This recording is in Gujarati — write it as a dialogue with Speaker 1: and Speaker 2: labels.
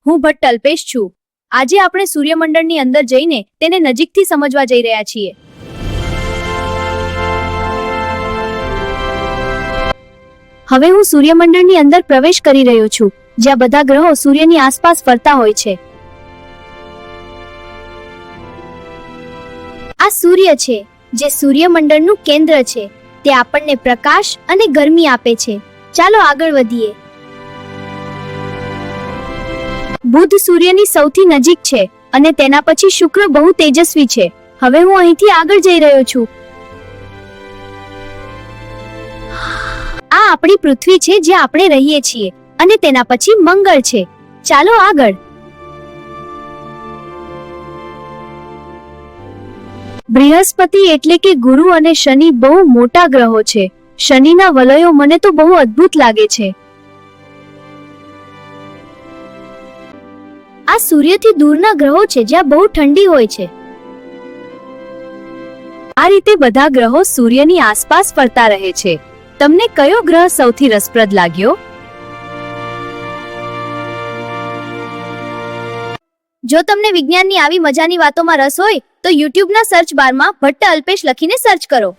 Speaker 1: હું ભટ્ટ અલ્પેશ છું। આજે આપણે સૂર્યમંડળની અંદર જઈને તેને નજીકથી સમજવા જઈ રહ્યા છીએ। હવે હું સૂર્યમંડળની અંદર પ્રવેશ કરી રહ્યો છું, જ્યાં બધા ગ્રહો સૂર્યની આસપાસ ફરતા હોય છે। આ સૂર્ય છે, જે સૂર્યમંડળનું કેન્દ્ર છે। તે આપણને પ્રકાશ અને ગરમી આપે છે। ચાલો આગળ વધીએ। બુધ સૂર્યની સૌથી નજીક છે અને તેના પછી શુક્ર બહુ તેજસ્વી છે। હવે હું અહીંથી આગળ જઈ રહ્યો છું। આ આપણી પૃથ્વી છે, જ્યાં આપણે રહીએ છીએ, અને તેના પછી મંગળ છે। ચાલો આગળ। બૃહસ્પતિ એટલે કે ગુરુ અને શનિ બહુ મોટા ગ્રહો છે। શનિના વલયો મને તો બહુ અદ્ભુત લાગે છે। આ સૂર્યથી દૂરના ગ્રહો છે, જ્યાં બહુ ઠંડી હોય છે। આ રીતે બધા ગ્રહો સૂર્યની આસપાસ ફરતા રહે છે। તમને કયો ગ્રહ સૌથી રસપ્રદ લાગ્યો? જો તમને વિજ્ઞાનની આવી મજાની વાતોમાં રસ હોય તો યુટ્યુબના સર્ચ બારમાં ભટ્ટ અલ્પેશ લખીને સર્ચ કરો।